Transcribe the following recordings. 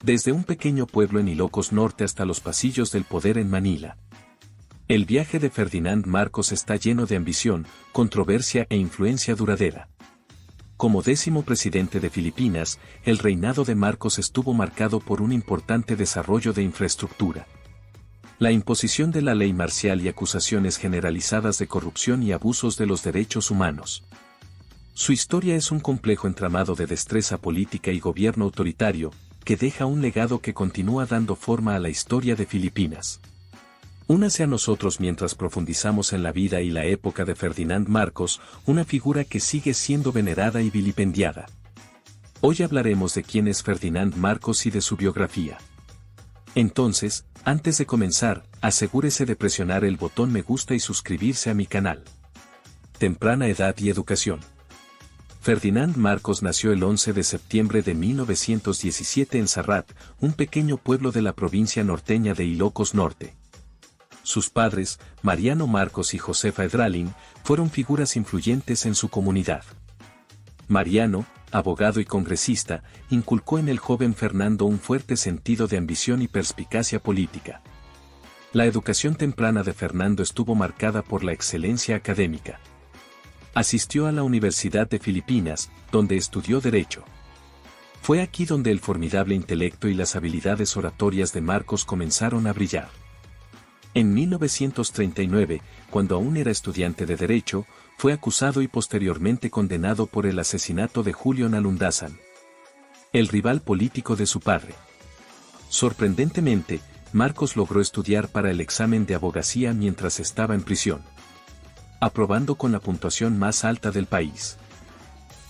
Desde un pequeño pueblo en Ilocos Norte hasta los pasillos del poder en Manila. El viaje de Ferdinand Marcos está lleno de ambición, controversia e influencia duradera. Como 10º presidente de Filipinas, el reinado de Marcos estuvo marcado por un importante desarrollo de infraestructura. La imposición de la ley marcial y acusaciones generalizadas de corrupción y abusos de los derechos humanos. Su historia es un complejo entramado de destreza política y gobierno autoritario, que deja un legado que continúa dando forma a la historia de Filipinas. Únase a nosotros mientras profundizamos en la vida y la época de Ferdinand Marcos, una figura que sigue siendo venerada y vilipendiada. Hoy hablaremos de quién es Ferdinand Marcos y de su biografía. Entonces, antes de comenzar, asegúrese de presionar el botón me gusta y suscribirse a mi canal. Temprana edad y educación. Ferdinand Marcos nació el 11 de septiembre de 1917 en Sarrat, un pequeño pueblo de la provincia norteña de Ilocos Norte. Sus padres, Mariano Marcos y Josefa Edralin, fueron figuras influyentes en su comunidad. Mariano, abogado y congresista, inculcó en el joven Fernando un fuerte sentido de ambición y perspicacia política. La educación temprana de Fernando estuvo marcada por la excelencia académica. Asistió a la Universidad de Filipinas, donde estudió Derecho. Fue aquí donde el formidable intelecto y las habilidades oratorias de Marcos comenzaron a brillar. En 1939, cuando aún era estudiante de Derecho, fue acusado y posteriormente condenado por el asesinato de Julio Nalundasan, el rival político de su padre. Sorprendentemente, Marcos logró estudiar para el examen de abogacía mientras estaba en prisión, aprobando con la puntuación más alta del país.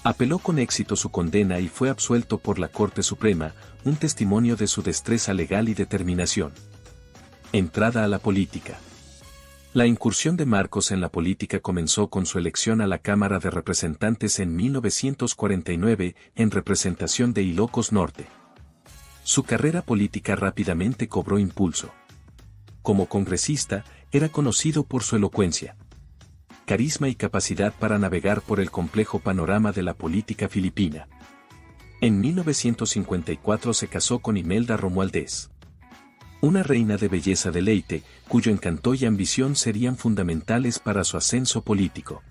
Apeló con éxito su condena y fue absuelto por la Corte Suprema, un testimonio de su destreza legal y determinación. Entrada a la política. La incursión de Marcos en la política comenzó con su elección a la Cámara de Representantes en 1949, en representación de Ilocos Norte. Su carrera política rápidamente cobró impulso. Como congresista, era conocido por su elocuencia, carisma y capacidad para navegar por el complejo panorama de la política filipina. En 1954 se casó con Imelda Romualdez, una reina de belleza deleite, cuyo encanto y ambición serían fundamentales para su ascenso político.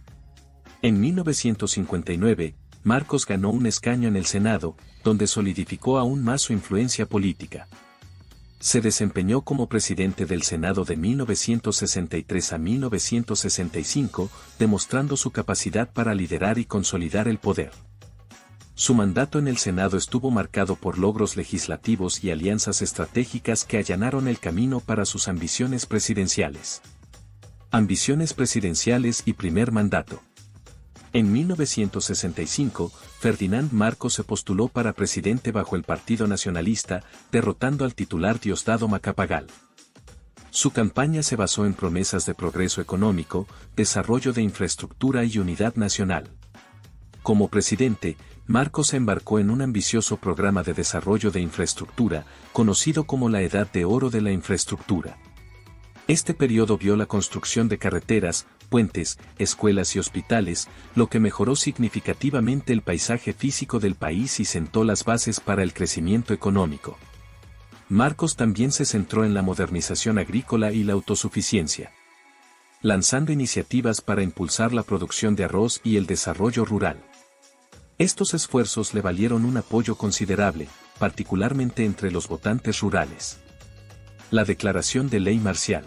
En 1959, Marcos ganó un escaño en el Senado, donde solidificó aún más su influencia política. Se desempeñó como presidente del Senado de 1963 a 1965, demostrando su capacidad para liderar y consolidar el poder. Su mandato en el Senado estuvo marcado por logros legislativos y alianzas estratégicas que allanaron el camino para sus ambiciones presidenciales. Ambiciones presidenciales y primer mandato. En 1965, Ferdinand Marcos se postuló para presidente bajo el Partido Nacionalista, derrotando al titular Diosdado Macapagal. Su campaña se basó en promesas de progreso económico, desarrollo de infraestructura y unidad nacional. Como presidente, Marcos se embarcó en un ambicioso programa de desarrollo de infraestructura, conocido como la Edad de Oro de la Infraestructura. Este periodo vio la construcción de carreteras, puentes, escuelas y hospitales, lo que mejoró significativamente el paisaje físico del país y sentó las bases para el crecimiento económico. Marcos también se centró en la modernización agrícola y la autosuficiencia, lanzando iniciativas para impulsar la producción de arroz y el desarrollo rural. Estos esfuerzos le valieron un apoyo considerable, particularmente entre los votantes rurales. La declaración de ley marcial.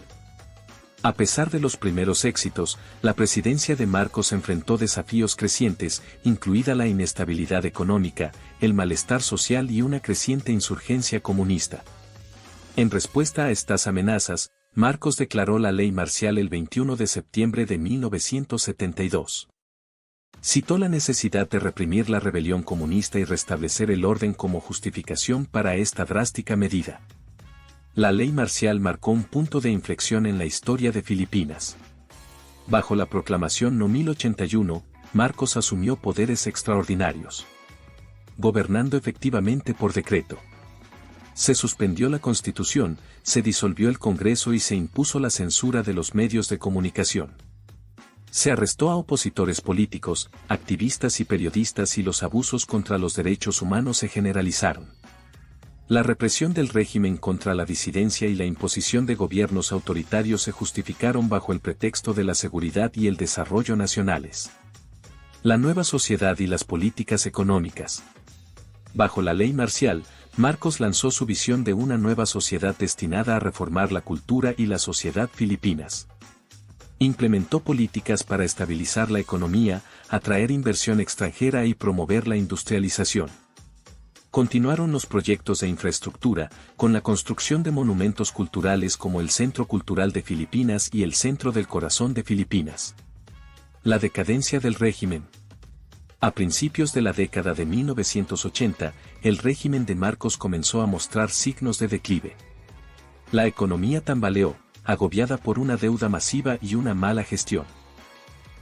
A pesar de los primeros éxitos, la presidencia de Marcos enfrentó desafíos crecientes, incluida la inestabilidad económica, el malestar social y una creciente insurgencia comunista. En respuesta a estas amenazas, Marcos declaró la ley marcial el 21 de septiembre de 1972. Citó la necesidad de reprimir la rebelión comunista y restablecer el orden como justificación para esta drástica medida. La ley marcial marcó un punto de inflexión en la historia de Filipinas. Bajo la proclamación No. 1081, Marcos asumió poderes extraordinarios, gobernando efectivamente por decreto. Se suspendió la Constitución, se disolvió el Congreso y se impuso la censura de los medios de comunicación. Se arrestó a opositores políticos, activistas y periodistas y los abusos contra los derechos humanos se generalizaron. La represión del régimen contra la disidencia y la imposición de gobiernos autoritarios se justificaron bajo el pretexto de la seguridad y el desarrollo nacionales. La nueva sociedad y las políticas económicas. Bajo la ley marcial, Marcos lanzó su visión de una nueva sociedad destinada a reformar la cultura y la sociedad filipinas. Implementó políticas para estabilizar la economía, atraer inversión extranjera y promover la industrialización. Continuaron los proyectos de infraestructura, con la construcción de monumentos culturales como el Centro Cultural de Filipinas y el Centro del Corazón de Filipinas. La decadencia del régimen. A principios de la década de 1980, el régimen de Marcos comenzó a mostrar signos de declive. La economía tambaleó, agobiada por una deuda masiva y una mala gestión.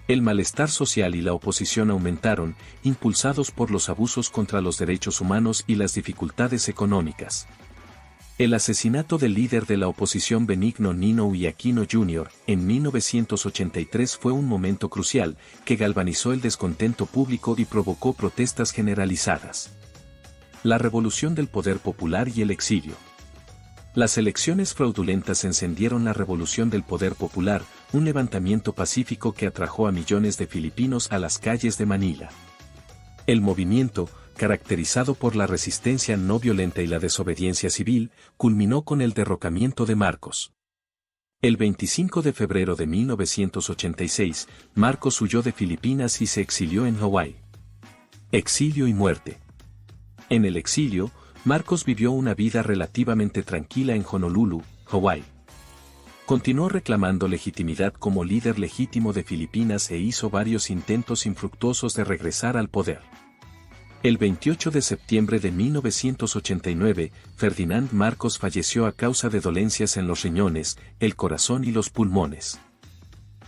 El malestar social y la oposición aumentaron, impulsados por los abusos contra los derechos humanos y las dificultades económicas. El asesinato del líder de la oposición Benigno Ninoy Aquino Jr. en 1983 fue un momento crucial, que galvanizó el descontento público y provocó protestas generalizadas. La revolución del poder popular y el exilio. Las elecciones fraudulentas encendieron la revolución del poder popular, un levantamiento pacífico que atrajo a millones de filipinos a las calles de Manila. El movimiento, caracterizado por la resistencia no violenta y la desobediencia civil, culminó con el derrocamiento de Marcos. El 25 de febrero de 1986, Marcos huyó de Filipinas y se exilió en Hawái. Exilio y muerte. En el exilio, Marcos vivió una vida relativamente tranquila en Honolulu, Hawái. Continuó reclamando legitimidad como líder legítimo de Filipinas e hizo varios intentos infructuosos de regresar al poder. El 28 de septiembre de 1989, Ferdinand Marcos falleció a causa de dolencias en los riñones, el corazón y los pulmones.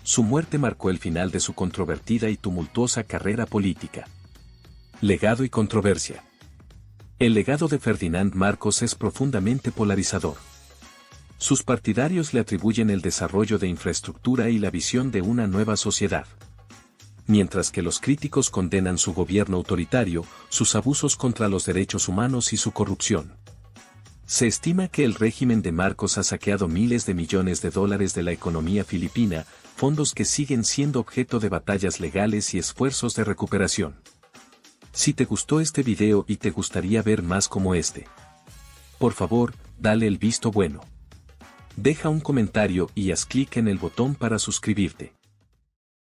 Su muerte marcó el final de su controvertida y tumultuosa carrera política. Legado y controversia. El legado de Ferdinand Marcos es profundamente polarizador. Sus partidarios le atribuyen el desarrollo de infraestructura y la visión de una nueva sociedad. Mientras que los críticos condenan su gobierno autoritario, sus abusos contra los derechos humanos y su corrupción. Se estima que el régimen de Marcos ha saqueado miles de millones de dólares de la economía filipina, fondos que siguen siendo objeto de batallas legales y esfuerzos de recuperación. Si te gustó este video y te gustaría ver más como este, por favor, dale el visto bueno. Deja un comentario y haz clic en el botón para suscribirte.